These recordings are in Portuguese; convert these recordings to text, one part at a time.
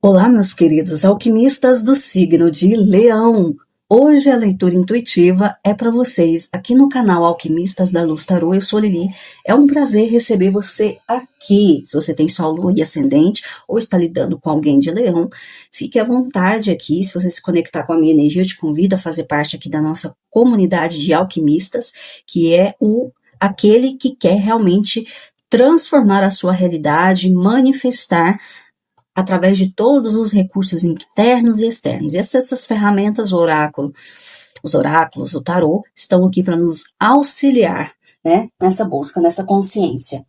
Olá, meus queridos alquimistas do signo de Leão. Hoje a leitura intuitiva é para vocês aqui no canal Alquimistas da Luz Tarô. Eu sou Lili. É um prazer receber você aqui. Se você tem Sol, Lua e Ascendente ou está lidando com alguém de Leão, fique à vontade aqui. Se você se conectar com a minha energia, eu te convido a fazer parte aqui da nossa comunidade de alquimistas, que é aquele que quer realmente transformar a sua realidade, manifestar através de todos os recursos internos e externos. E essas ferramentas, os oráculos, o tarô, estão aqui para nos auxiliar, né, nessa busca, nessa consciência.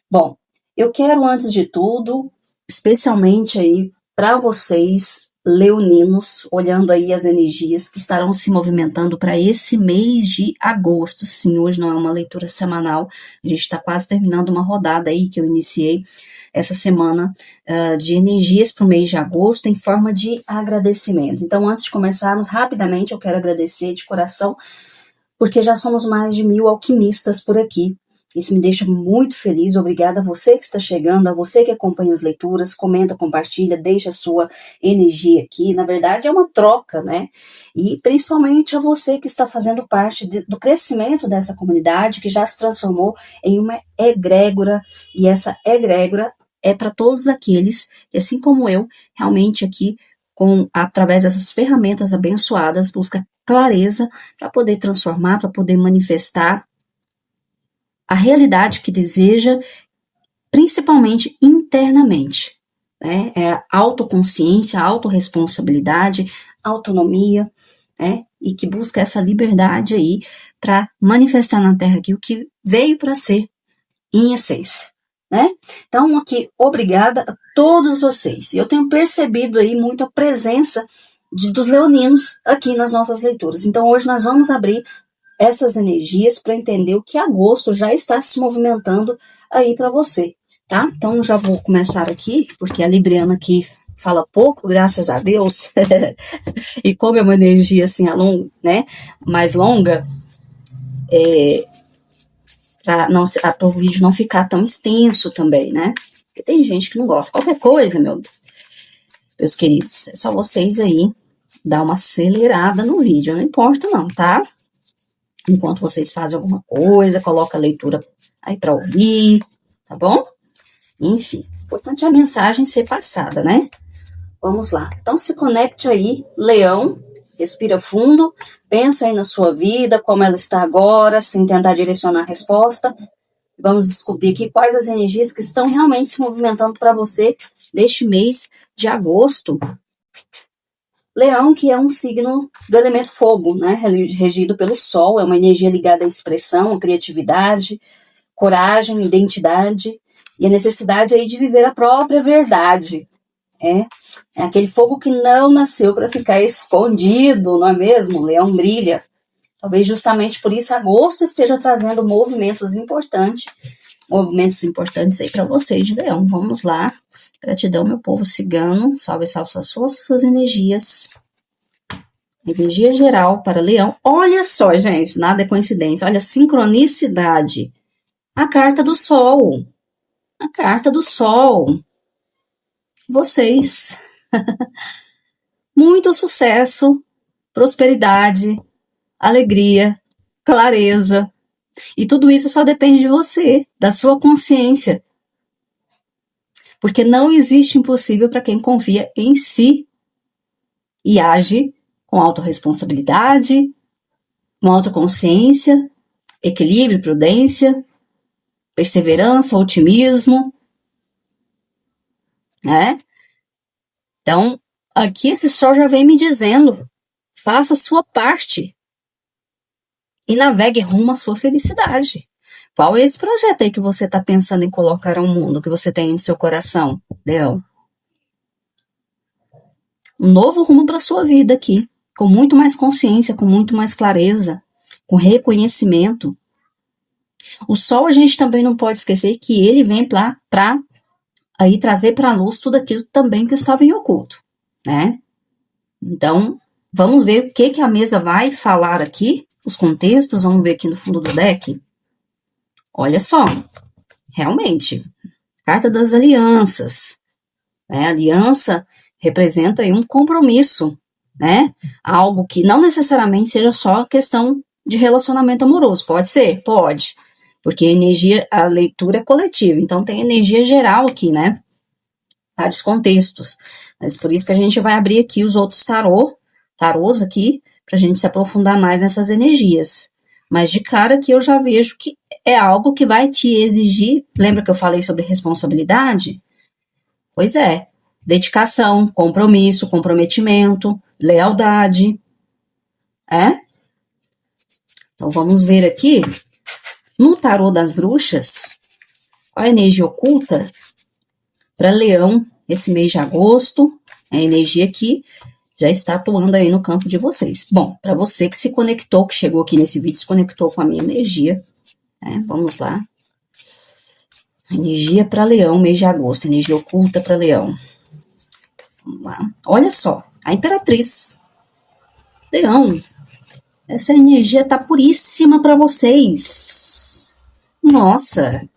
Bom, eu quero, antes de tudo, especialmente aí para vocês, leoninos, olhando aí as energias que estarão se movimentando para esse mês de agosto. Sim, hoje não é uma leitura semanal, a gente está quase terminando uma rodada aí que eu iniciei essa semana de energias para o mês de agosto em forma de agradecimento. Então, antes de começarmos, rapidamente eu quero agradecer de coração, porque já somos mais de 1000 alquimistas por aqui. Isso me deixa muito feliz. Obrigada a você que está chegando, a você que acompanha as leituras, comenta, compartilha, deixa a sua energia aqui. Na verdade, é uma troca, né? E principalmente a você que está fazendo parte do crescimento dessa comunidade, que já se transformou em uma egrégora, e essa egrégora é para todos aqueles, assim como eu, realmente aqui, através dessas ferramentas abençoadas, busca clareza para poder transformar, para poder manifestar a realidade que deseja, principalmente internamente, né? É a autoconsciência, a autorresponsabilidade, autonomia, né? E que busca essa liberdade aí para manifestar na Terra aqui o que veio para ser em essência, né? Então, aqui, obrigada a todos vocês. Eu tenho percebido aí muito a presença dos leoninos aqui nas nossas leituras. Então, hoje nós vamos abrir essas energias para entender o que agosto já está se movimentando aí para você, tá? Então já vou começar aqui, porque a Libriana aqui fala pouco, graças a Deus, e como é uma energia assim, né, mais longa, para o vídeo não ficar tão extenso também, né? Porque tem gente que não gosta. Qualquer coisa, meus queridos, é só vocês aí dar uma acelerada no vídeo, não importa não, tá? Enquanto vocês fazem alguma coisa, coloca a leitura aí para ouvir, tá bom? Enfim, importante é a mensagem ser passada, né? Vamos lá. Então se conecte aí, Leão, respira fundo, pensa aí na sua vida, como ela está agora, sem tentar direcionar a resposta. Vamos descobrir aqui quais as energias que estão realmente se movimentando para você neste mês de agosto. Leão, que é um signo do elemento fogo, né, regido pelo Sol, é uma energia ligada à expressão, à criatividade, coragem, identidade, e a necessidade aí de viver a própria verdade. É aquele fogo que não nasceu para ficar escondido, não é mesmo? Leão brilha. Talvez justamente por isso agosto esteja trazendo movimentos importantes aí para vocês de Leão. Vamos lá. Gratidão, meu povo cigano. Salve, salve suas energias. Energia geral para Leão. Olha só, gente, nada é coincidência. Olha, sincronicidade. A carta do Sol. A carta do Sol. Vocês. Muito sucesso, prosperidade, alegria, clareza. E tudo isso só depende de você, da sua consciência. Porque não existe impossível para quem confia em si e age com autorresponsabilidade, com autoconsciência, equilíbrio, prudência, perseverança, otimismo, né? Então, aqui esse sol já vem me dizendo, faça a sua parte e navegue rumo à sua felicidade. Qual é esse projeto aí que você está pensando em colocar ao mundo, que você tem no seu coração, Leão? Um novo rumo para a sua vida aqui, com muito mais consciência, com muito mais clareza, com reconhecimento. O Sol, a gente também não pode esquecer que ele vem para aí trazer para a luz tudo aquilo também que estava em oculto, né? Então, vamos ver o que a mesa vai falar aqui, os contextos, vamos ver aqui no fundo do deck. Olha só, realmente, carta das alianças, né? Aliança representa aí um compromisso, né? Algo que não necessariamente seja só questão de relacionamento amoroso. Pode ser? Pode. Porque a leitura é coletiva, então tem energia geral aqui, né? Vários contextos. Mas por isso que a gente vai abrir aqui os outros tarôs aqui, pra gente se aprofundar mais nessas energias. Mas de cara aqui eu já vejo que é algo que vai te exigir. Lembra que eu falei sobre responsabilidade? Pois é. Dedicação, compromisso, comprometimento, lealdade. Então vamos ver aqui, no tarô das bruxas, qual a energia oculta para Leão esse mês de agosto. A energia que já está atuando aí no campo de vocês. Bom, para você que se conectou, que chegou aqui nesse vídeo, se conectou com a minha energia, né? Vamos lá. Energia para Leão, mês de agosto, energia oculta para Leão. Vamos lá. Olha só, a Imperatriz. Leão, essa energia tá puríssima para vocês. Nossa.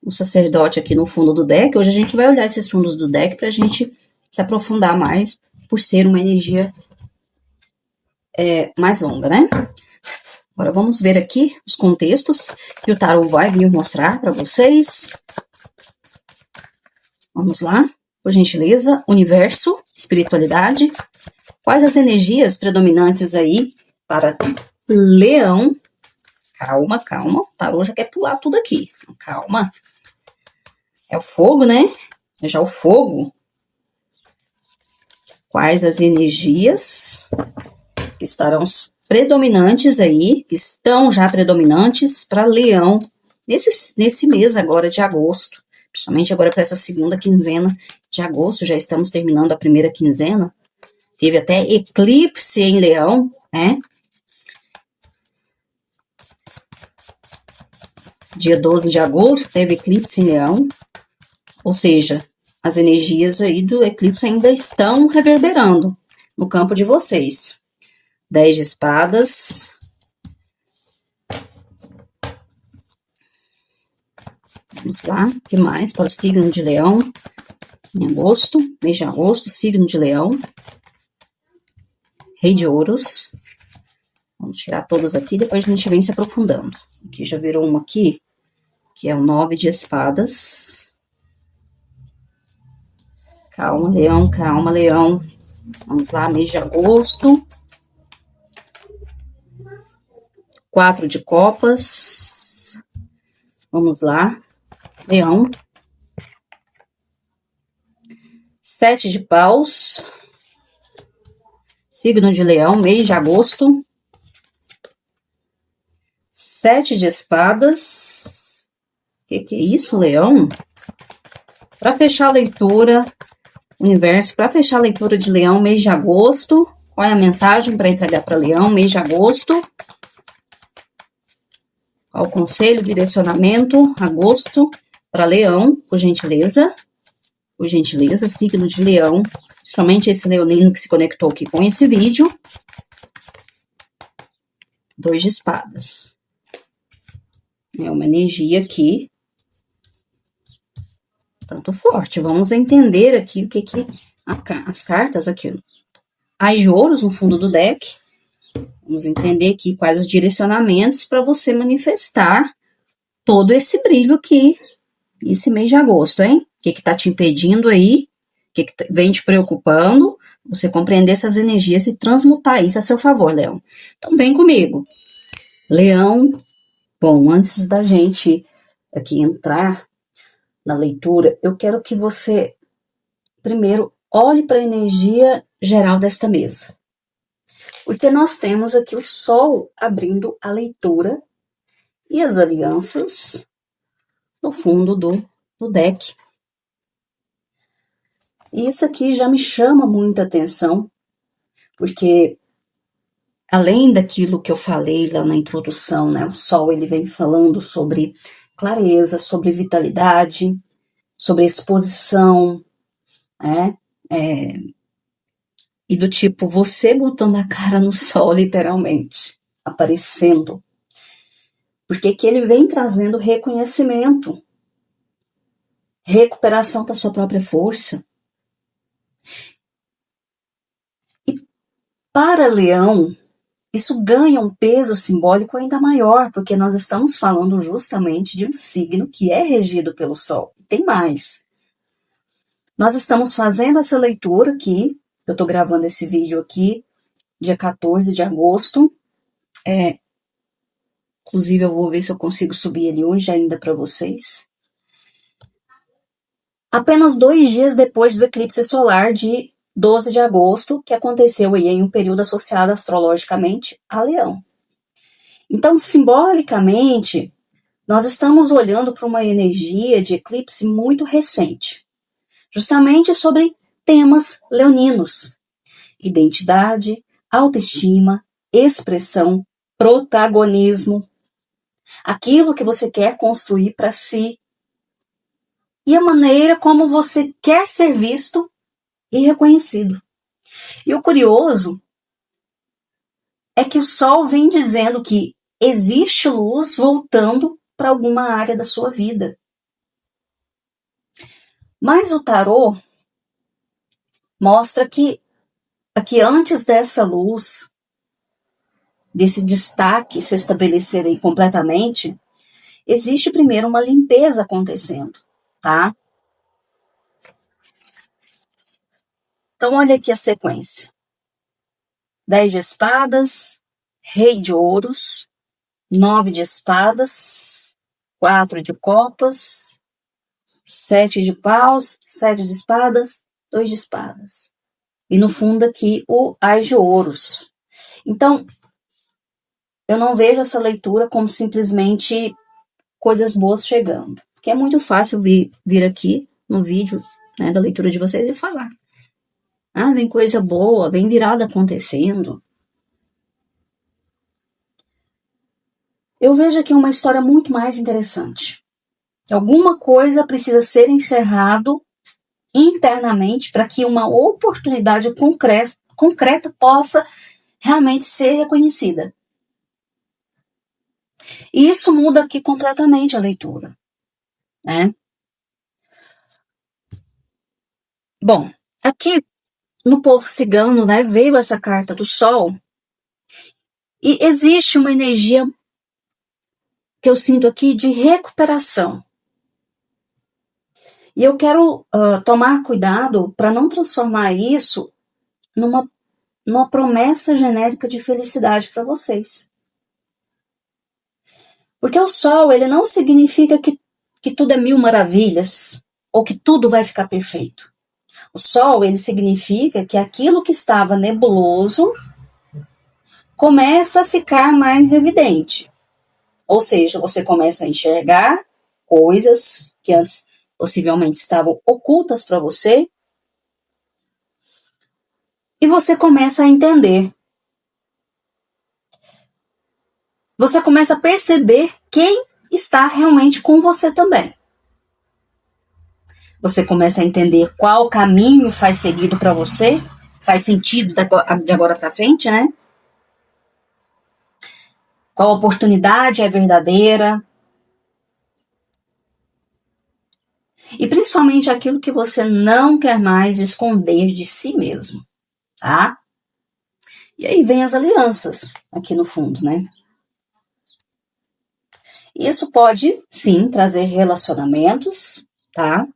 O sacerdote aqui no fundo do deck. Hoje a gente vai olhar esses fundos do deck pra gente se aprofundar mais, por ser uma energia mais longa, né? Agora vamos ver aqui os contextos que o tarô vai vir mostrar para vocês. Vamos lá, por gentileza. Universo, espiritualidade. Quais as energias predominantes aí para Leão? Calma, calma. O tarô já quer pular tudo aqui. Calma. É o fogo, né? É já o fogo. Quais as energias que estarão predominantes aí, que estão já predominantes para Leão nesse mês agora de agosto, principalmente agora para essa segunda quinzena de agosto, já estamos terminando a primeira quinzena, teve até eclipse em Leão, né? Dia 12 de agosto teve eclipse em Leão, ou seja, as energias aí do eclipse ainda estão reverberando no campo de vocês. 10 de espadas. Vamos lá, o que mais para o signo de Leão? Em agosto, mês de agosto, signo de Leão. Rei de ouros. Vamos tirar todas aqui, depois a gente vem se aprofundando. Aqui já virou uma aqui, que é o 9 de espadas. Calma, Leão, calma, Leão. Vamos lá, mês de agosto. 4 de copas. Vamos lá, Leão. 7 de paus. Signo de Leão, mês de agosto. 7 de espadas. Que é isso, Leão? Para fechar a leitura, universo, para fechar a leitura de Leão, mês de agosto. Qual é a mensagem para entregar para Leão, mês de agosto? Qual o conselho, direcionamento, agosto, para Leão, por gentileza. Por gentileza, signo de Leão, principalmente esse leonino que se conectou aqui com esse vídeo. 2 de espadas. É uma energia aqui, tanto forte. Vamos entender aqui o que as cartas aqui. As de ouros no fundo do deck. Vamos entender aqui quais os direcionamentos para você manifestar todo esse brilho aqui, esse mês de agosto, hein? O que tá te impedindo aí? O que vem te preocupando? Você compreender essas energias e transmutar isso a seu favor, Leão. Então vem comigo. Leão, bom, antes da gente aqui entrar na leitura, eu quero que você primeiro olhe para a energia geral desta mesa. Porque nós temos aqui o Sol abrindo a leitura e as alianças no fundo do deck. E isso aqui já me chama muita atenção, porque além daquilo que eu falei lá na introdução, né, o Sol ele vem falando sobre clareza, sobre vitalidade, sobre exposição, né, e do tipo, você botando a cara no sol, literalmente, aparecendo. Porque que ele vem trazendo reconhecimento, recuperação da sua própria força, Para Leão, isso ganha um peso simbólico ainda maior, porque nós estamos falando justamente de um signo que é regido pelo Sol. Tem mais. Nós estamos fazendo essa leitura aqui, eu estou gravando esse vídeo aqui, dia 14 de agosto. Inclusive, eu vou ver se eu consigo subir ele hoje ainda para vocês. Apenas 2 dias depois do eclipse solar de 12 de agosto, que aconteceu aí em um período associado astrologicamente a Leão. Então, simbolicamente, nós estamos olhando para uma energia de eclipse muito recente, justamente sobre temas leoninos: identidade, autoestima, expressão, protagonismo, aquilo que você quer construir para si e a maneira como você quer ser visto e reconhecido. E o curioso é que o Sol vem dizendo que existe luz voltando para alguma área da sua vida. Mas o tarô mostra que antes dessa luz, desse destaque se estabelecer aí completamente, existe primeiro uma limpeza acontecendo, tá? Então, olha aqui a sequência. 10 de espadas, rei de ouros, 9 de espadas, 4 de copas, 7 de paus, 7 de espadas, 2 de espadas. E no fundo aqui o ás de ouros. Então, eu não vejo essa leitura como simplesmente coisas boas chegando. Porque é muito fácil vir aqui no vídeo, né, da leitura de vocês e falar. Ah, vem coisa boa, vem virada acontecendo. Eu vejo aqui uma história muito mais interessante. Alguma coisa precisa ser encerrado internamente para que uma oportunidade concreta possa realmente ser reconhecida. E isso muda aqui completamente a leitura, né? Bom, aqui no povo cigano, né, veio essa carta do Sol e existe uma energia que eu sinto aqui de recuperação. E eu quero tomar cuidado para não transformar isso numa promessa genérica de felicidade para vocês. Porque o Sol, ele não significa que tudo é mil maravilhas ou que tudo vai ficar perfeito. O Sol, ele significa que aquilo que estava nebuloso começa a ficar mais evidente. Ou seja, você começa a enxergar coisas que antes possivelmente estavam ocultas para você e você começa a entender. Você começa a perceber quem está realmente com você também. Você começa a entender qual caminho faz seguido para você, faz sentido de agora para frente, né? Qual oportunidade é verdadeira. E principalmente aquilo que você não quer mais esconder de si mesmo, tá? E aí vem as alianças aqui no fundo, né? Isso pode, sim, trazer relacionamentos, tá?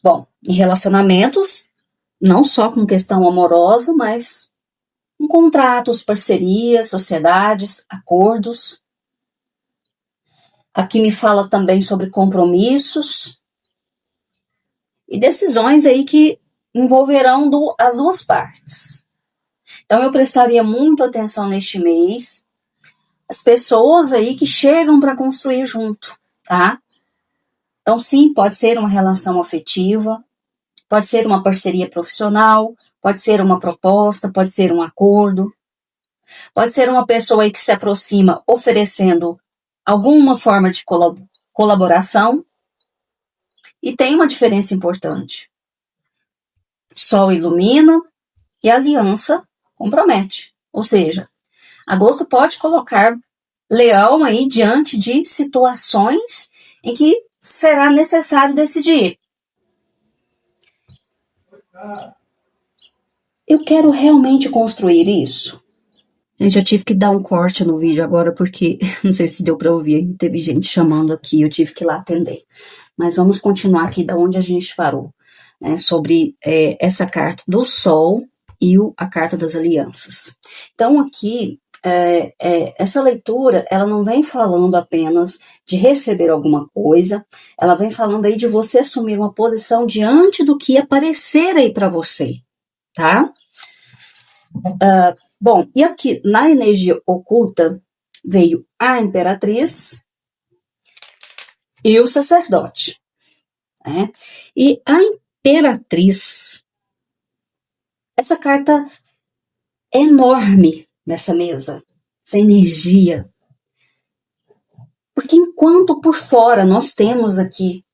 Bom, em relacionamentos, não só com questão amorosa, mas com contratos, parcerias, sociedades, acordos. Aqui me fala também sobre compromissos e decisões aí que envolverão as duas partes. Então, eu prestaria muita atenção neste mês, as pessoas aí que chegam para construir junto, tá? Então, sim, pode ser uma relação afetiva, pode ser uma parceria profissional, pode ser uma proposta, pode ser um acordo, pode ser uma pessoa aí que se aproxima oferecendo alguma forma de colaboração. E tem uma diferença importante. Sol ilumina e a aliança compromete. Ou seja, agosto pode colocar Leão aí diante de situações em que será necessário decidir. Eu quero realmente construir isso? Gente, eu tive que dar um corte no vídeo agora porque, não sei se deu para ouvir aí, teve gente chamando aqui, eu tive que ir lá atender. Mas vamos continuar aqui da onde a gente parou, né, sobre essa carta do Sol e a carta das alianças. Então aqui, essa leitura, ela não vem falando apenas de receber alguma coisa, ela vem falando aí de você assumir uma posição diante do que aparecer aí para você, tá? Bom, e aqui na energia oculta veio a Imperatriz e o Sacerdote, né? E a Imperatriz, essa carta é enorme nessa mesa, essa energia. Porque enquanto por fora nós temos aqui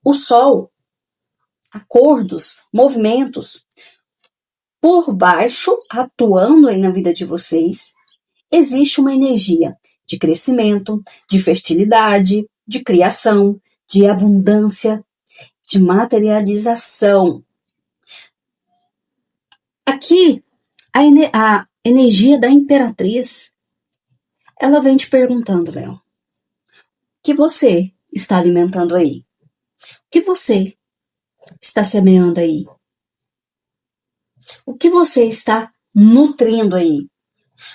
o Sol, acordos, movimentos, por baixo, atuando aí na vida de vocês, existe uma energia de crescimento, de fertilidade, de criação, de abundância, de materialização. Aqui, a energia da Imperatriz, ela vem te perguntando, Léo, o que você está alimentando aí? O que você está semeando aí? O que você está nutrindo aí?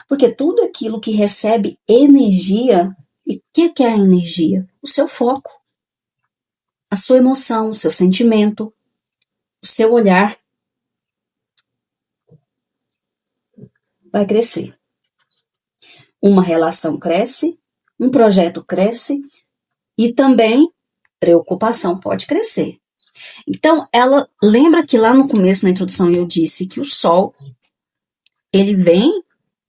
Porque tudo aquilo que recebe energia, e o que é a energia? O seu foco, a sua emoção, o seu sentimento, o seu olhar vai crescer. Uma relação cresce, um projeto cresce e também preocupação pode crescer. Então, ela lembra que lá no começo, na introdução, eu disse que o Sol, ele vem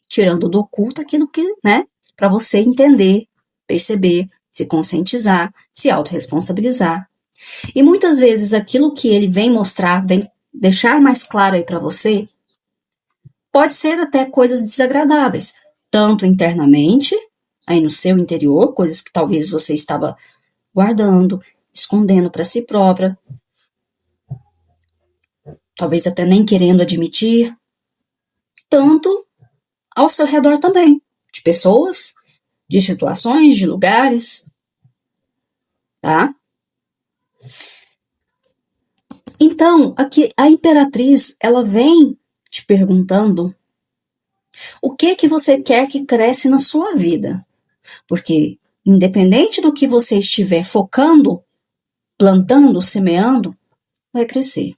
tirando do oculto aquilo que, né, para você entender, perceber, se conscientizar, se autorresponsabilizar. E muitas vezes aquilo que ele vem mostrar, vem deixar mais claro aí para você, pode ser até coisas desagradáveis, tanto internamente, aí no seu interior, coisas que talvez você estava guardando, escondendo para si própria, talvez até nem querendo admitir, tanto ao seu redor também, de pessoas, de situações, de lugares, tá? Então, aqui a Imperatriz, ela vem te perguntando o que você quer que cresce na sua vida. Porque, independente do que você estiver focando, plantando, semeando, vai crescer.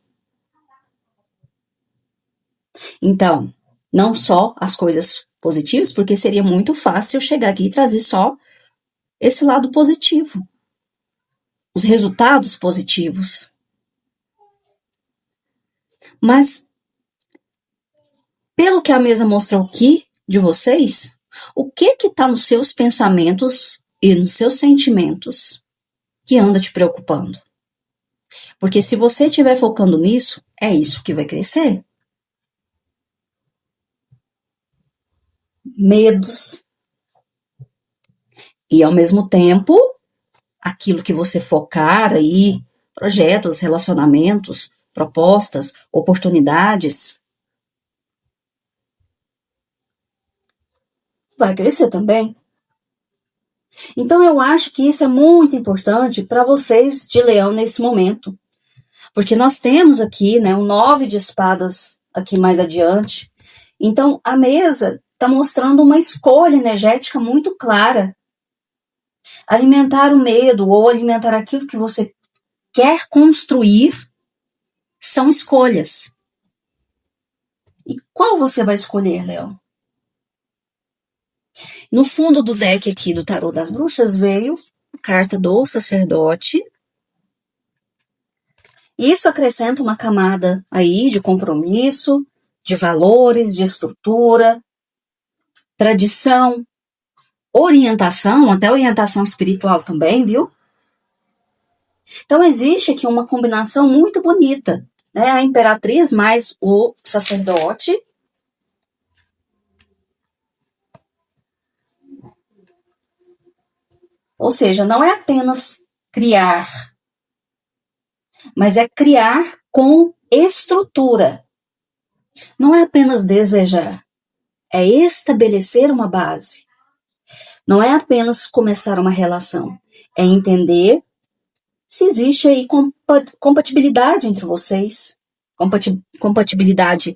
Então, não só as coisas positivas, porque seria muito fácil eu chegar aqui e trazer só esse lado positivo. Os resultados positivos. Mas, pelo que a mesa mostrou aqui de vocês, o que está nos seus pensamentos e nos seus sentimentos que anda te preocupando? Porque se você estiver focando nisso, é isso que vai crescer. Medos. E ao mesmo tempo, aquilo que você focar aí, projetos, relacionamentos, propostas, oportunidades, vai crescer também. Então eu acho que isso é muito importante para vocês de Leão nesse momento. Porque nós temos aqui, né, o 9 de espadas aqui mais adiante. Então a mesa está mostrando uma escolha energética muito clara. Alimentar o medo ou alimentar aquilo que você quer construir são escolhas. E qual você vai escolher, Léo? No fundo do deck aqui do Tarô das Bruxas veio a carta do Sacerdote. Isso acrescenta uma camada aí de compromisso, de valores, de estrutura, tradição, orientação, até orientação espiritual também, viu? Então existe aqui uma combinação muito bonita, né? A Imperatriz mais o Sacerdote. Ou seja, não é apenas criar, mas é criar com estrutura. Não é apenas desejar, é estabelecer uma base. Não é apenas começar uma relação, é entender se existe aí compatibilidade entre vocês, compatibilidade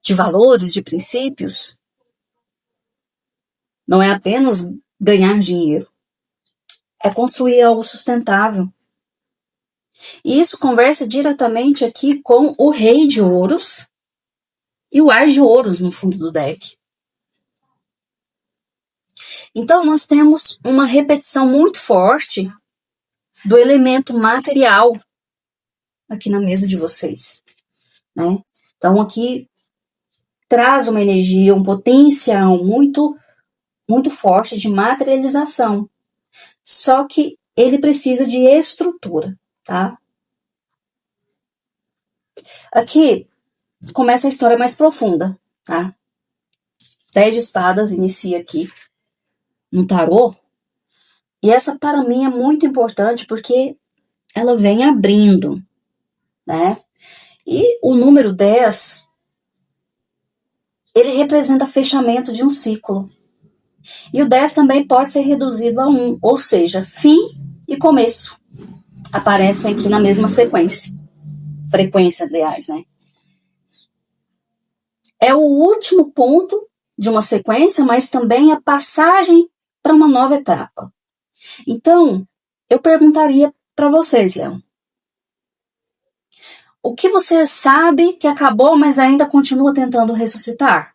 de valores, de princípios. Não é apenas ganhar dinheiro, é construir algo sustentável. E isso conversa diretamente aqui com o Rei de Ouros e o As de Ouros no fundo do deck. Então, nós temos uma repetição muito forte do elemento material aqui na mesa de vocês, né? Então, aqui traz uma energia, um potencial muito, muito forte de materialização. Só que ele precisa de estrutura, tá? Aqui começa a história mais profunda, tá? 10 de espadas inicia aqui no tarô. E essa, para mim, é muito importante porque ela vem abrindo, né? E o número 10, ele representa fechamento de um ciclo. E o 10 também pode ser reduzido a 1, ou seja, fim e começo. Aparecem aqui na mesma sequência. Frequência, aliás, né? É o último ponto de uma sequência, mas também a passagem para uma nova etapa. Então, eu perguntaria para vocês, Leão. O que você sabe que acabou, mas ainda continua tentando ressuscitar?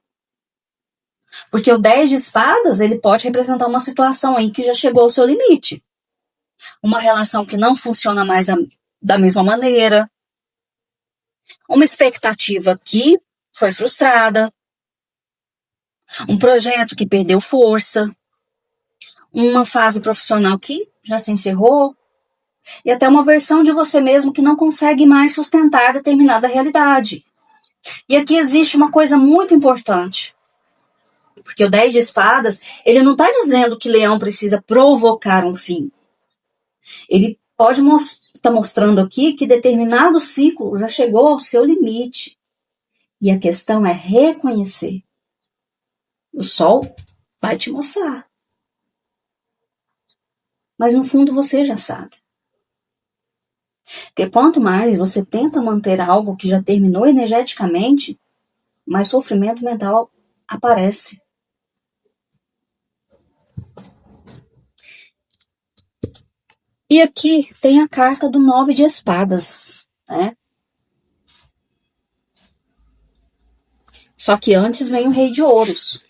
Porque o 10 de espadas, ele pode representar uma situação aí que já chegou ao seu limite. Uma relação que não funciona mais da mesma maneira. Uma expectativa que foi frustrada. Um projeto que perdeu força. Uma fase profissional que já se encerrou. E até uma versão de você mesmo que não consegue mais sustentar determinada realidade. E aqui existe uma coisa muito importante. Porque o 10 de espadas, ele não está dizendo que Leão precisa provocar um fim. Ele pode estar mostrando aqui que determinado ciclo já chegou ao seu limite. E a questão é reconhecer. O sol vai te mostrar. Mas no fundo você já sabe. Porque quanto mais você tenta manter algo que já terminou energeticamente, mais sofrimento mental aparece. E aqui tem a carta do 9 de espadas, né? Só que antes vem o Rei de Ouros.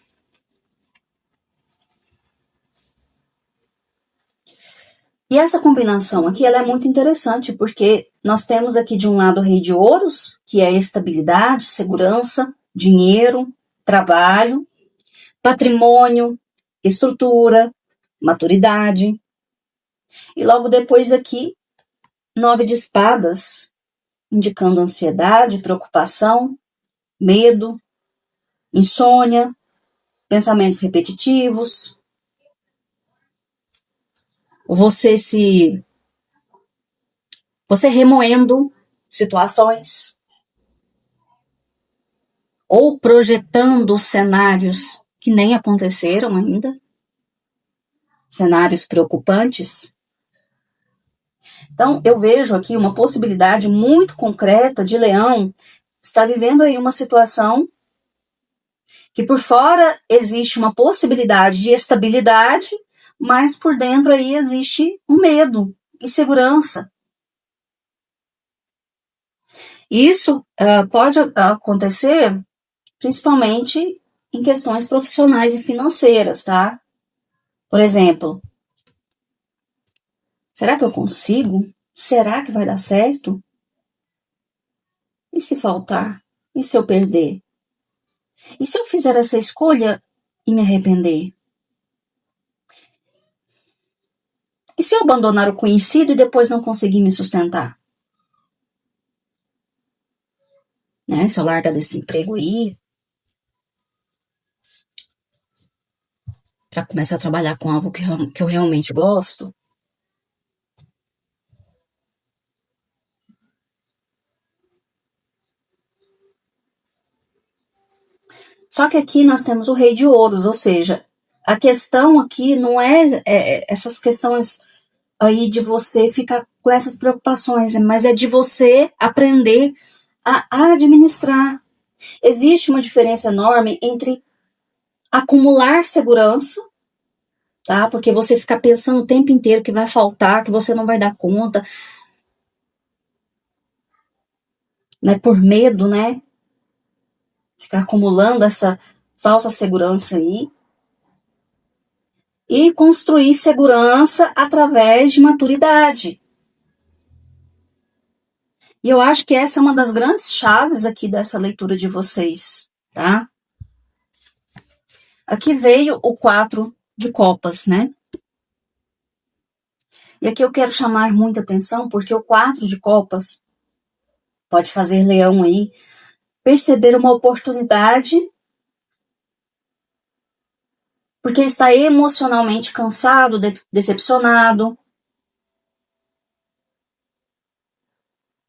E essa combinação aqui ela é muito interessante, porque nós temos aqui de um lado o Rei de Ouros, que é estabilidade, segurança, dinheiro, trabalho, patrimônio, estrutura, maturidade. E logo depois aqui, 9 de espadas, indicando ansiedade, preocupação, medo, insônia, pensamentos repetitivos. Você remoendo situações ou projetando cenários que nem aconteceram ainda, cenários preocupantes. Então, eu vejo aqui uma possibilidade muito concreta de Leão estar vivendo aí uma situação que por fora existe uma possibilidade de estabilidade, mas por dentro aí existe um medo, insegurança. Isso pode acontecer principalmente em questões profissionais e financeiras, tá? Por exemplo, será que eu consigo? Será que vai dar certo? E se faltar? E se eu perder? E se eu fizer essa escolha e me arrepender? E se eu abandonar o conhecido e depois não conseguir me sustentar? Né? Se eu largar desse emprego aí, para começar a trabalhar com algo que eu realmente gosto. Só que aqui nós temos o Rei de Ouros, ou seja, a questão aqui não é essas questões aí de você ficar com essas preocupações, mas é de você aprender a administrar. Existe uma diferença enorme entre acumular segurança, tá? Porque você fica pensando o tempo inteiro que vai faltar, que você não vai dar conta, né? Por medo, né? Ficar acumulando essa falsa segurança aí. E construir segurança através de maturidade. E eu acho que essa é uma das grandes chaves aqui dessa leitura de vocês, tá? Aqui veio o 4 de copas, né? E aqui eu quero chamar muita atenção, porque o 4 de copas pode fazer leão aí perceber uma oportunidade, porque está emocionalmente cansado, decepcionado,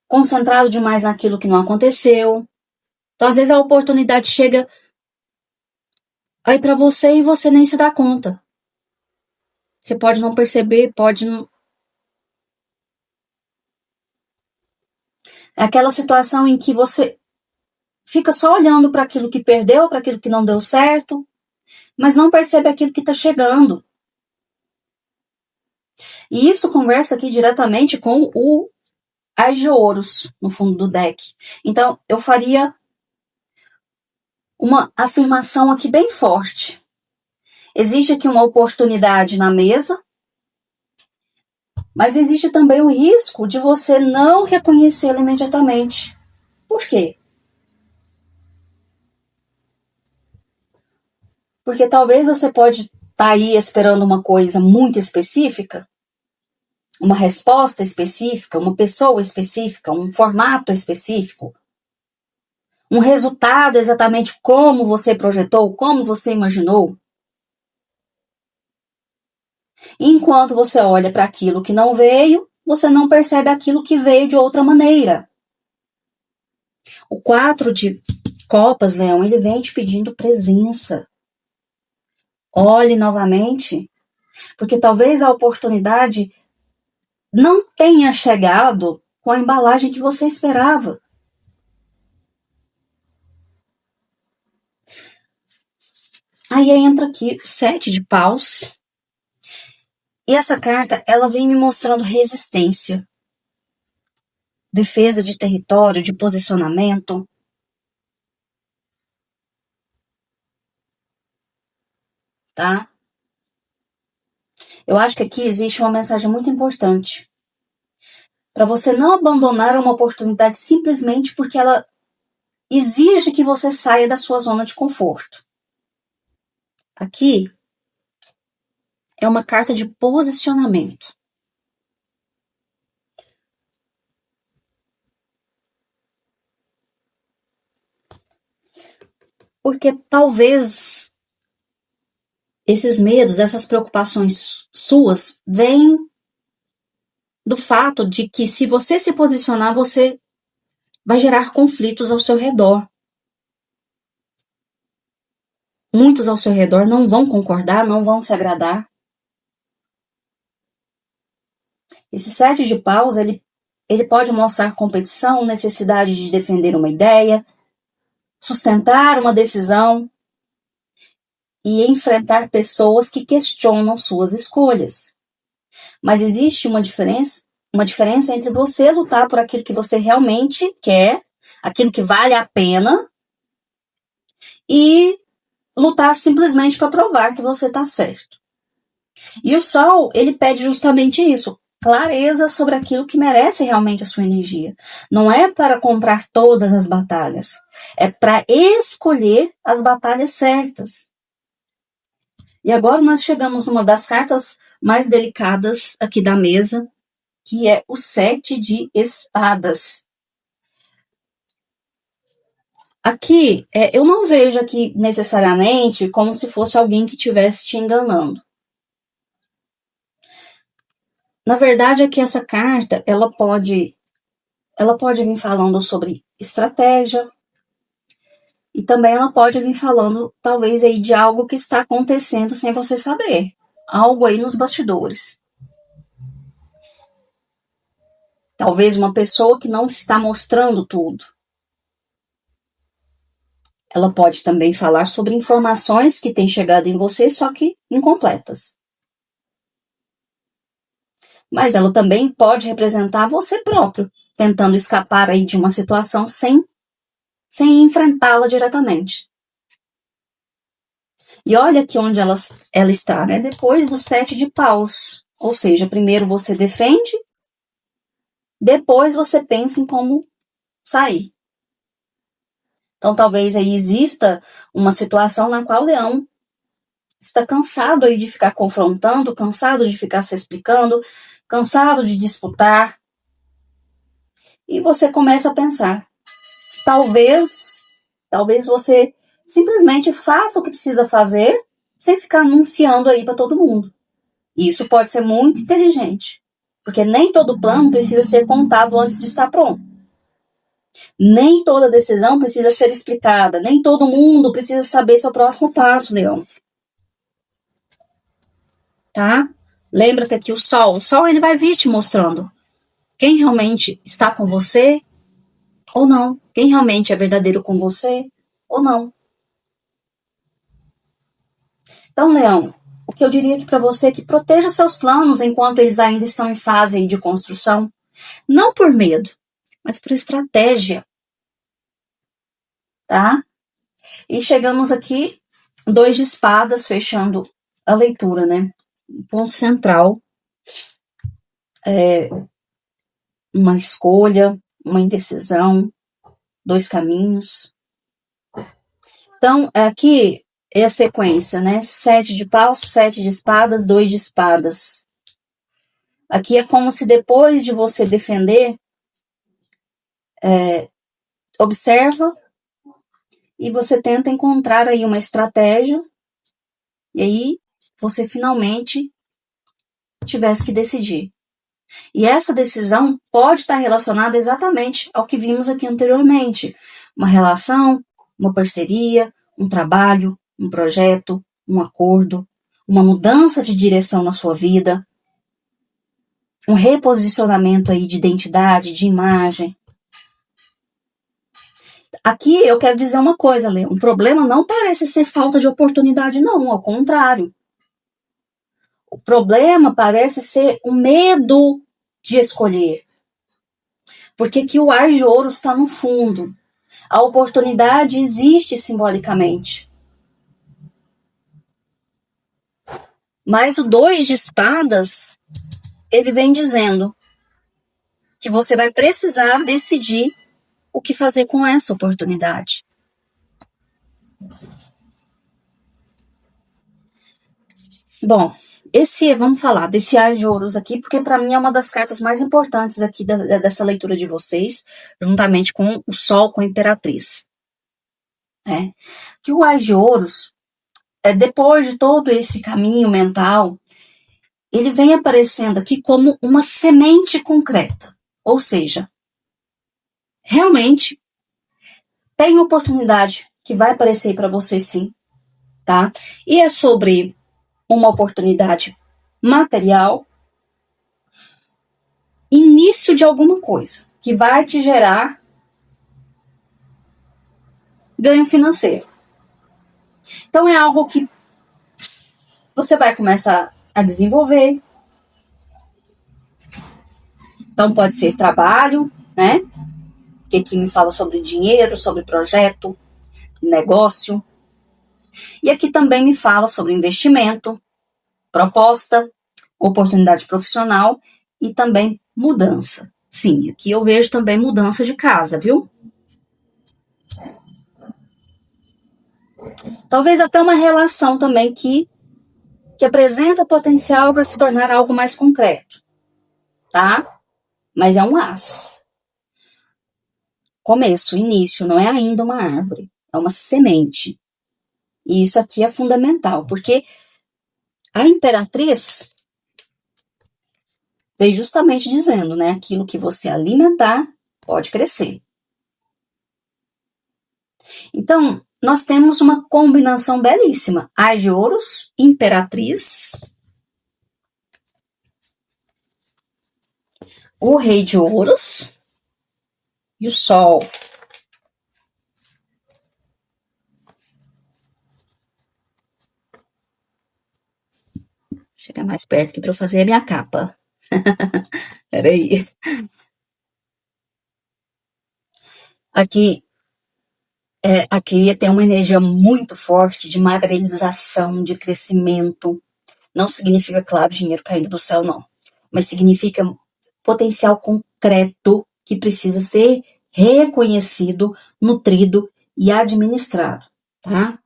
concentrado demais naquilo que não aconteceu. Então, às vezes, a oportunidade chega aí para você e você nem se dá conta. Você pode não perceber, pode não... É aquela situação em que você fica só olhando para aquilo que perdeu, para aquilo que não deu certo, mas não percebe aquilo que está chegando. E isso conversa aqui diretamente com o Ás de Ouros, no fundo do deck. Então, eu faria uma afirmação aqui bem forte. Existe aqui uma oportunidade na mesa, mas existe também o risco de você não reconhecê-la imediatamente. Por quê? Porque talvez você pode estar aí esperando uma coisa muito específica, uma resposta específica, uma pessoa específica, um formato específico, um resultado exatamente como você projetou, como você imaginou. Enquanto você olha para aquilo que não veio, você não percebe aquilo que veio de outra maneira. O 4 de copas, Leão, ele vem te pedindo presença. Olhe novamente, porque talvez a oportunidade não tenha chegado com a embalagem que você esperava. Aí entra aqui o 7 de paus. E essa carta, ela vem me mostrando resistência, defesa de território, de posicionamento. Tá? Eu acho que aqui existe uma mensagem muito importante. Para você não abandonar uma oportunidade simplesmente porque ela exige que você saia da sua zona de conforto. Aqui é uma carta de posicionamento. Porque talvez esses medos, essas preocupações suas, vêm do fato de que se você se posicionar, você vai gerar conflitos ao seu redor. Muitos ao seu redor não vão concordar, não vão se agradar. Esse 7 de paus, ele pode mostrar competição, necessidade de defender uma ideia, sustentar uma decisão e enfrentar pessoas que questionam suas escolhas. Mas existe uma diferença entre você lutar por aquilo que você realmente quer, aquilo que vale a pena, e lutar simplesmente para provar que você está certo. E o Sol, ele pede justamente isso, clareza sobre aquilo que merece realmente a sua energia. Não é para comprar todas as batalhas, é para escolher as batalhas certas. E agora nós chegamos numa das cartas mais delicadas aqui da mesa, que é o 7 de espadas. Aqui, eu não vejo aqui necessariamente como se fosse alguém que estivesse te enganando. Na verdade, aqui essa carta, ela pode vir falando sobre estratégia, E também ela pode vir falando, talvez, aí de algo que está acontecendo sem você saber. Algo aí nos bastidores. Talvez uma pessoa que não está mostrando tudo. Ela pode também falar sobre informações que têm chegado em você, só que incompletas. Mas ela também pode representar você próprio, tentando escapar aí de uma situação sem enfrentá-la diretamente. E olha aqui onde ela está, né? Depois do 7 de paus. Ou seja, primeiro você defende, depois você pensa em como sair. Então, talvez aí exista uma situação na qual o leão está cansado aí de ficar confrontando, cansado de ficar se explicando, cansado de disputar. E você começa a pensar, talvez você simplesmente faça o que precisa fazer sem ficar anunciando aí para todo mundo. E isso pode ser muito inteligente, porque nem todo plano precisa ser contado antes de estar pronto. Nem toda decisão precisa ser explicada, nem todo mundo precisa saber seu próximo passo, Leão. Tá? Lembra que aqui o sol ele vai vir te mostrando quem realmente está com você ou não, quem realmente é verdadeiro com você ou não. Então, Leão, o que eu diria aqui para você é que proteja seus planos enquanto eles ainda estão em fase aí de construção, não por medo, mas por estratégia, tá? E chegamos aqui, 2 de espadas, fechando a leitura, né? O ponto central é uma escolha, uma indecisão, 2 caminhos. Então, aqui é a sequência, né? 7 de paus, 7 de espadas, 2 de espadas. Aqui é como se depois de você defender, observa e você tenta encontrar aí uma estratégia e aí você finalmente tivesse que decidir. E essa decisão pode estar relacionada exatamente ao que vimos aqui anteriormente. Uma relação, uma parceria, um trabalho, um projeto, um acordo, uma mudança de direção na sua vida, um reposicionamento aí de identidade, de imagem. Aqui eu quero dizer uma coisa, Lê. Um problema não parece ser falta de oportunidade, não. Ao contrário. O problema parece ser o medo de escolher. Porque aqui o ar de ouro está no fundo. A oportunidade existe simbolicamente. Mas o 2 de espadas, ele vem dizendo que você vai precisar decidir o que fazer com essa oportunidade. Bom, vamos falar desse ar de ouros aqui, porque para mim é uma das cartas mais importantes aqui dessa leitura de vocês, juntamente com o Sol, com a Imperatriz. Que o ar de ouros, depois de todo esse caminho mental, ele vem aparecendo aqui como uma semente concreta. Ou seja, realmente tem oportunidade que vai aparecer para você sim, tá? E é sobre uma oportunidade material, início de alguma coisa que vai te gerar ganho financeiro. Então é algo que você vai começar a desenvolver. Então pode ser trabalho, né? Que aqui me fala sobre dinheiro, sobre projeto, negócio. E aqui também me fala sobre investimento, proposta, oportunidade profissional e também mudança. Sim, aqui eu vejo também mudança de casa, viu? Talvez até uma relação também que apresenta potencial para se tornar algo mais concreto, tá? Mas é um as. Começo, início, não é ainda uma árvore, é uma semente. E isso aqui é fundamental, porque a Imperatriz veio justamente dizendo, né? Aquilo que você alimentar pode crescer. Então, nós temos uma combinação belíssima. As de ouros, imperatriz, o rei de ouros e o sol. Vou chegar mais perto aqui para eu fazer a minha capa. Peraí. Aqui tem uma energia muito forte de materialização, de crescimento. Não significa, claro, dinheiro caindo do céu, não. Mas significa potencial concreto que precisa ser reconhecido, nutrido e administrado, tá?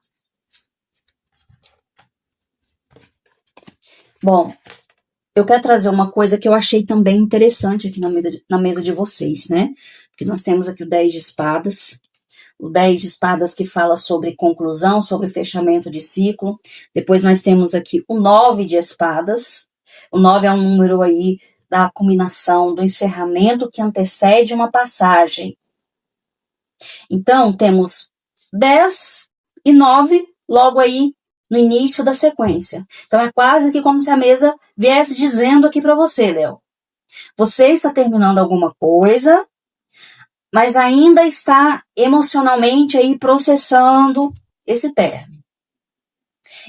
Bom, eu quero trazer uma coisa que eu achei também interessante aqui na mesa de vocês, né? Porque nós temos aqui o 10 de espadas. O 10 de espadas que fala sobre conclusão, sobre fechamento de ciclo. Depois nós temos aqui o 9 de espadas. O 9 é um número aí da culminação, do encerramento que antecede uma passagem. Então, temos 10 e 9 logo aí no início da sequência. Então, é quase que como se a mesa viesse dizendo aqui para você, Léo. Você está terminando alguma coisa, mas ainda está emocionalmente aí processando esse término.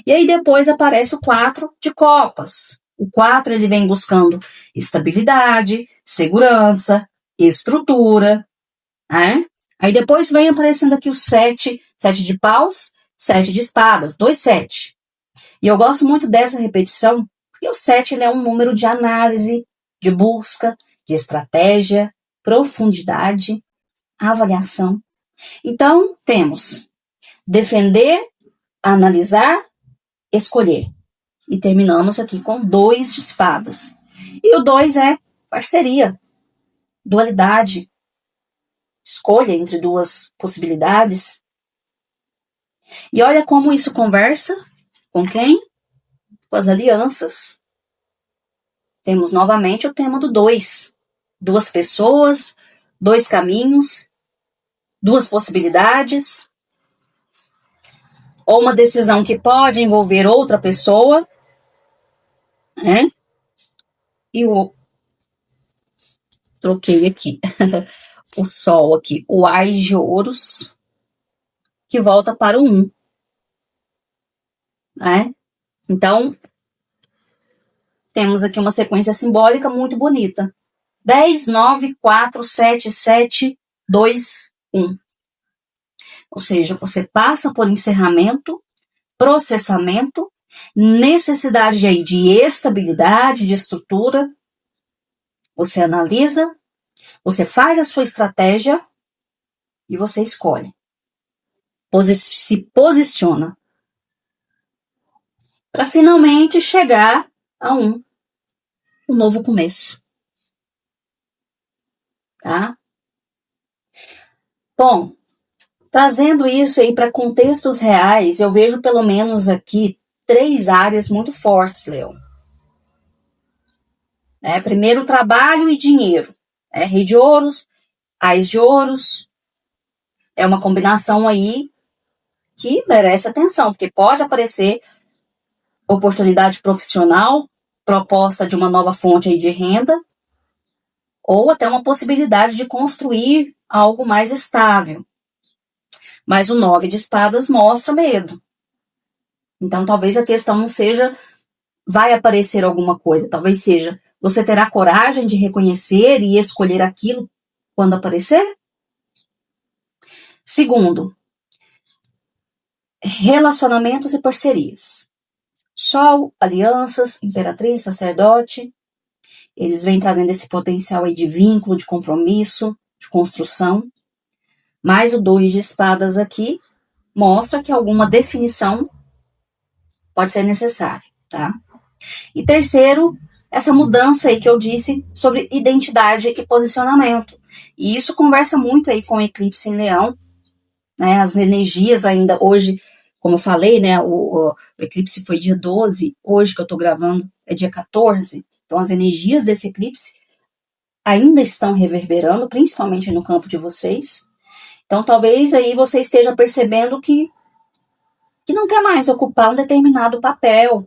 E aí depois aparece o 4 de copas. O 4 ele vem buscando estabilidade, segurança, estrutura, né? Aí depois vem aparecendo aqui o 7 de paus, 7 de espadas, 2 7. E eu gosto muito dessa repetição, porque o 7 ele é um número de análise, de busca, de estratégia, profundidade, avaliação. Então, temos defender, analisar, escolher. E terminamos aqui com 2 de espadas. E o 2 é parceria, dualidade, escolha entre duas possibilidades. E olha como isso conversa com quem? Com as alianças. Temos novamente o tema do 2. 2 pessoas, 2 caminhos, 2 possibilidades, ou uma decisão que pode envolver outra pessoa, né? E troquei aqui o sol aqui, o Ás de ouros, que volta para o 1, né? Então, temos aqui uma sequência simbólica muito bonita. 10, 9, 4, 7, 7, 2, 1. Ou seja, você passa por encerramento, processamento, necessidade aí de estabilidade, de estrutura. Você analisa, você faz a sua estratégia e você escolhe. Se posiciona. Para finalmente chegar a um novo começo. Tá? Bom, trazendo isso aí para contextos reais, eu vejo pelo menos aqui 3 áreas muito fortes, Leão. Primeiro, trabalho e dinheiro. Rei de ouros, Ás de ouros. É uma combinação aí que merece atenção, porque pode aparecer oportunidade profissional, proposta de uma nova fonte aí de renda, ou até uma possibilidade de construir algo mais estável. Mas o 9 de espadas mostra medo. Então, talvez a questão não seja vai aparecer alguma coisa, talvez seja você terá coragem de reconhecer e escolher aquilo quando aparecer? Segundo, relacionamentos e parcerias. Sol, alianças, imperatriz, sacerdote, eles vêm trazendo esse potencial aí de vínculo, de compromisso, de construção. Mas o 2 de espadas aqui mostra que alguma definição pode ser necessária, tá? E terceiro, essa mudança aí que eu disse sobre identidade e posicionamento. E isso conversa muito aí com o eclipse em Leão, né? As energias ainda hoje, como eu falei, né? O eclipse foi dia 12, hoje que eu tô gravando é dia 14. Então as energias desse eclipse ainda estão reverberando, principalmente no campo de vocês. Então, talvez aí você esteja percebendo que não quer mais ocupar um determinado papel,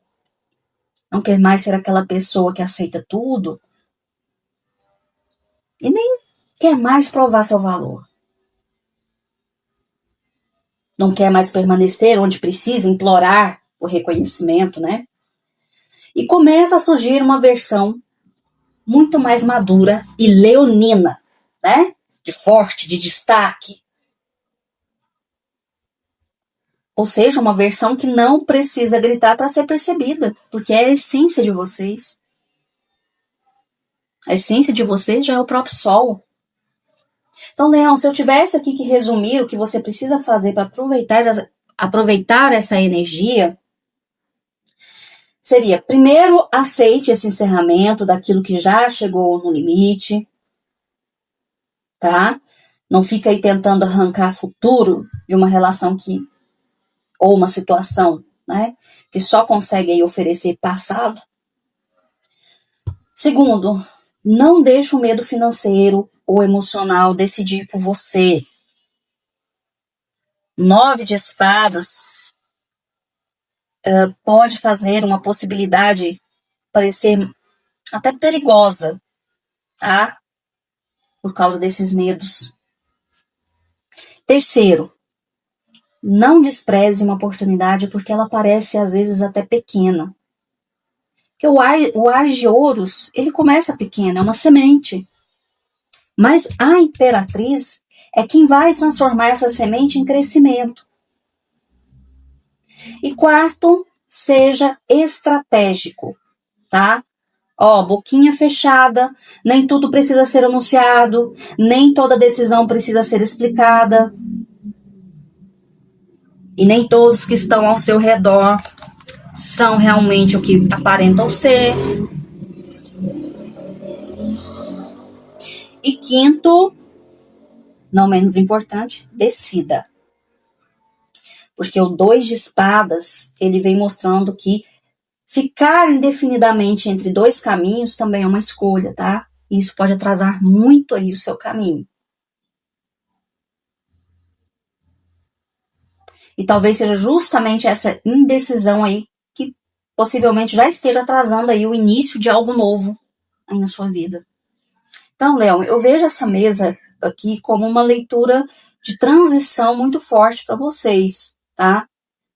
não quer mais ser aquela pessoa que aceita tudo e nem quer mais provar seu valor. Não quer mais permanecer onde precisa implorar o reconhecimento, né? E começa a surgir uma versão muito mais madura e leonina, né? De forte, de destaque. Ou seja, uma versão que não precisa gritar para ser percebida, porque é a essência de vocês. A essência de vocês já é o próprio sol. Então, Leão, se eu tivesse aqui que resumir o que você precisa fazer para aproveitar essa energia, seria, primeiro, aceite esse encerramento daquilo que já chegou no limite, tá? Não fica aí tentando arrancar futuro de uma relação ou uma situação, né, que só consegue aí oferecer passado. Segundo, não deixe o medo financeiro ou emocional decidir por você. 9 de espadas pode fazer uma possibilidade parecer até perigosa, tá? Por causa desses medos. Terceiro, não despreze uma oportunidade porque ela parece às vezes até pequena. Porque o ar de ouros, ele começa pequeno, é uma semente. Mas a imperatriz é quem vai transformar essa semente em crescimento. E quarto, seja estratégico, tá? Boquinha fechada, nem tudo precisa ser anunciado, nem toda decisão precisa ser explicada. E nem todos que estão ao seu redor são realmente o que aparentam ser. E quinto, não menos importante, decida. Porque o 2 de espadas, ele vem mostrando que ficar indefinidamente entre 2 caminhos também é uma escolha, tá? Isso pode atrasar muito aí o seu caminho. E talvez seja justamente essa indecisão aí que possivelmente já esteja atrasando aí o início de algo novo aí na sua vida. Então, Leão, eu vejo essa mesa aqui como uma leitura de transição muito forte para vocês, tá?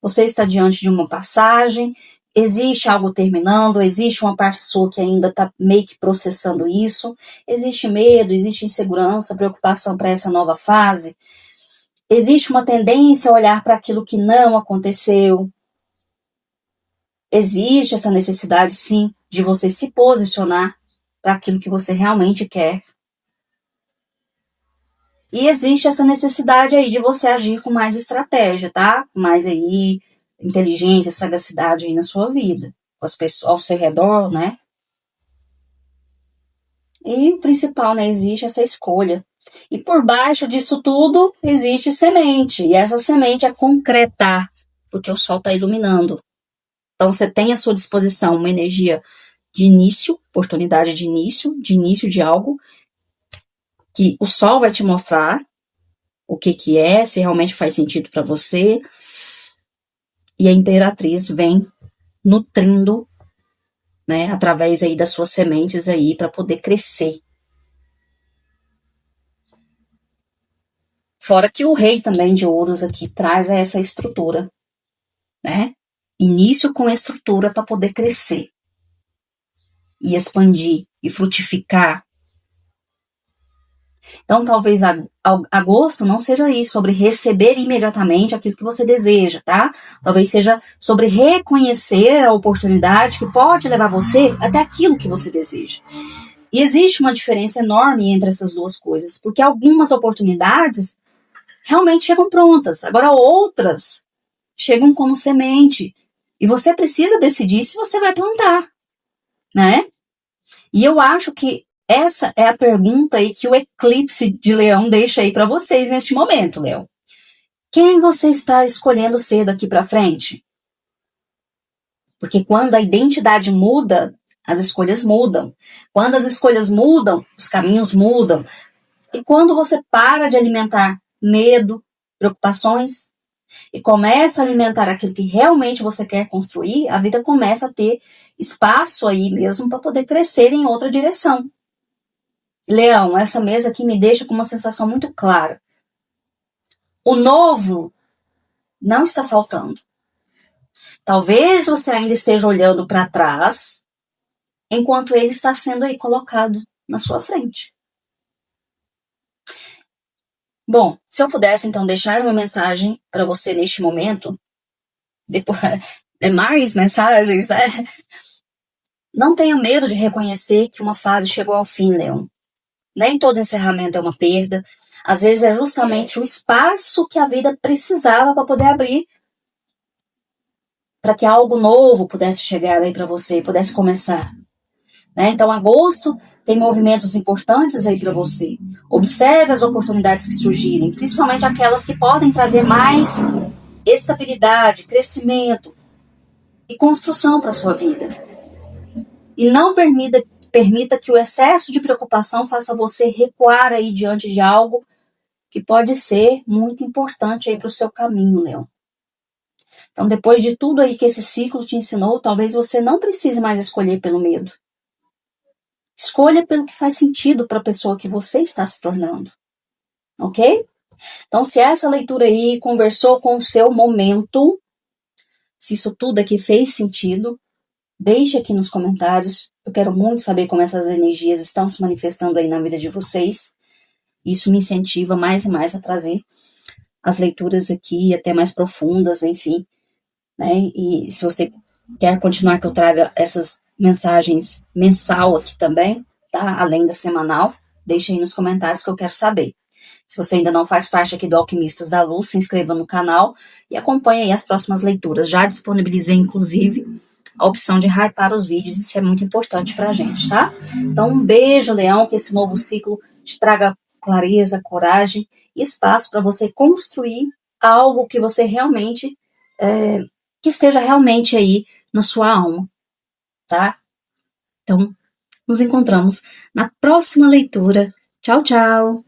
Você está diante de uma passagem, existe algo terminando, existe uma parte sua que ainda está meio que processando isso, existe medo, existe insegurança, preocupação para essa nova fase, existe uma tendência a olhar para aquilo que não aconteceu, existe essa necessidade, sim, de você se posicionar para aquilo que você realmente quer. E existe essa necessidade aí de você agir com mais estratégia, tá? Mais aí inteligência, sagacidade aí na sua vida, com as pessoas ao seu redor, né? E o principal, né? Existe essa escolha. E por baixo disso tudo existe semente. E essa semente é concretar, porque o sol está iluminando. Então você tem à sua disposição uma energia de início, oportunidade de início de algo, que o sol vai te mostrar o que é, se realmente faz sentido para você. E a imperatriz vem nutrindo, né, através aí das suas sementes aí para poder crescer. Fora que o rei também de ouros aqui traz essa estrutura, né? Início com estrutura para poder crescer e expandir e frutificar. Então, talvez agosto não seja isso, sobre receber imediatamente aquilo que você deseja, tá? Talvez seja sobre reconhecer a oportunidade que pode levar você até aquilo que você deseja. E existe uma diferença enorme entre essas duas coisas, porque algumas oportunidades realmente chegam prontas, agora outras chegam como semente, e você precisa decidir se você vai plantar, né? E eu acho que essa é a pergunta aí que o eclipse de Leão deixa aí para vocês neste momento, Leão. Quem você está escolhendo ser daqui para frente? Porque quando a identidade muda, as escolhas mudam. Quando as escolhas mudam, os caminhos mudam. E quando você para de alimentar medo, preocupações, e começa a alimentar aquilo que realmente você quer construir, a vida começa a ter espaço aí mesmo para poder crescer em outra direção. Leão, essa mesa aqui me deixa com uma sensação muito clara. O novo não está faltando. Talvez você ainda esteja olhando para trás, enquanto ele está sendo aí colocado na sua frente. Bom, se eu pudesse então deixar uma mensagem para você neste momento, depois mais mensagens, né? Não tenha medo de reconhecer que uma fase chegou ao fim, Leão. Nem todo encerramento é uma perda. Às vezes é justamente o espaço que a vida precisava para poder abrir, para que algo novo pudesse chegar aí para você, pudesse começar. Né? Então, agosto tem movimentos importantes aí para você. Observe as oportunidades que surgirem, principalmente aquelas que podem trazer mais estabilidade, crescimento e construção para a sua vida. E não permita que o excesso de preocupação faça você recuar aí diante de algo que pode ser muito importante aí para o seu caminho, Leão. Então, depois de tudo aí que esse ciclo te ensinou, talvez você não precise mais escolher pelo medo. Escolha pelo que faz sentido para a pessoa que você está se tornando. Ok? Então, se essa leitura aí conversou com o seu momento, se isso tudo aqui fez sentido, deixe aqui nos comentários. Eu quero muito saber como essas energias estão se manifestando aí na vida de vocês. Isso me incentiva mais e mais a trazer as leituras aqui, até mais profundas, enfim. Né? E se você quer continuar que eu traga essas mensagens mensal aqui também, tá? Além da semanal, deixe aí nos comentários que eu quero saber. Se você ainda não faz parte aqui do Alquimistas da Luz, se inscreva no canal e acompanhe aí as próximas leituras. Já disponibilizei, inclusive, a opção de hypar os vídeos, isso é muito importante pra gente, tá? Então, um beijo, Leão, que esse novo ciclo te traga clareza, coragem e espaço para você construir algo que você realmente, que esteja realmente aí na sua alma, tá? Então, nos encontramos na próxima leitura. Tchau, tchau!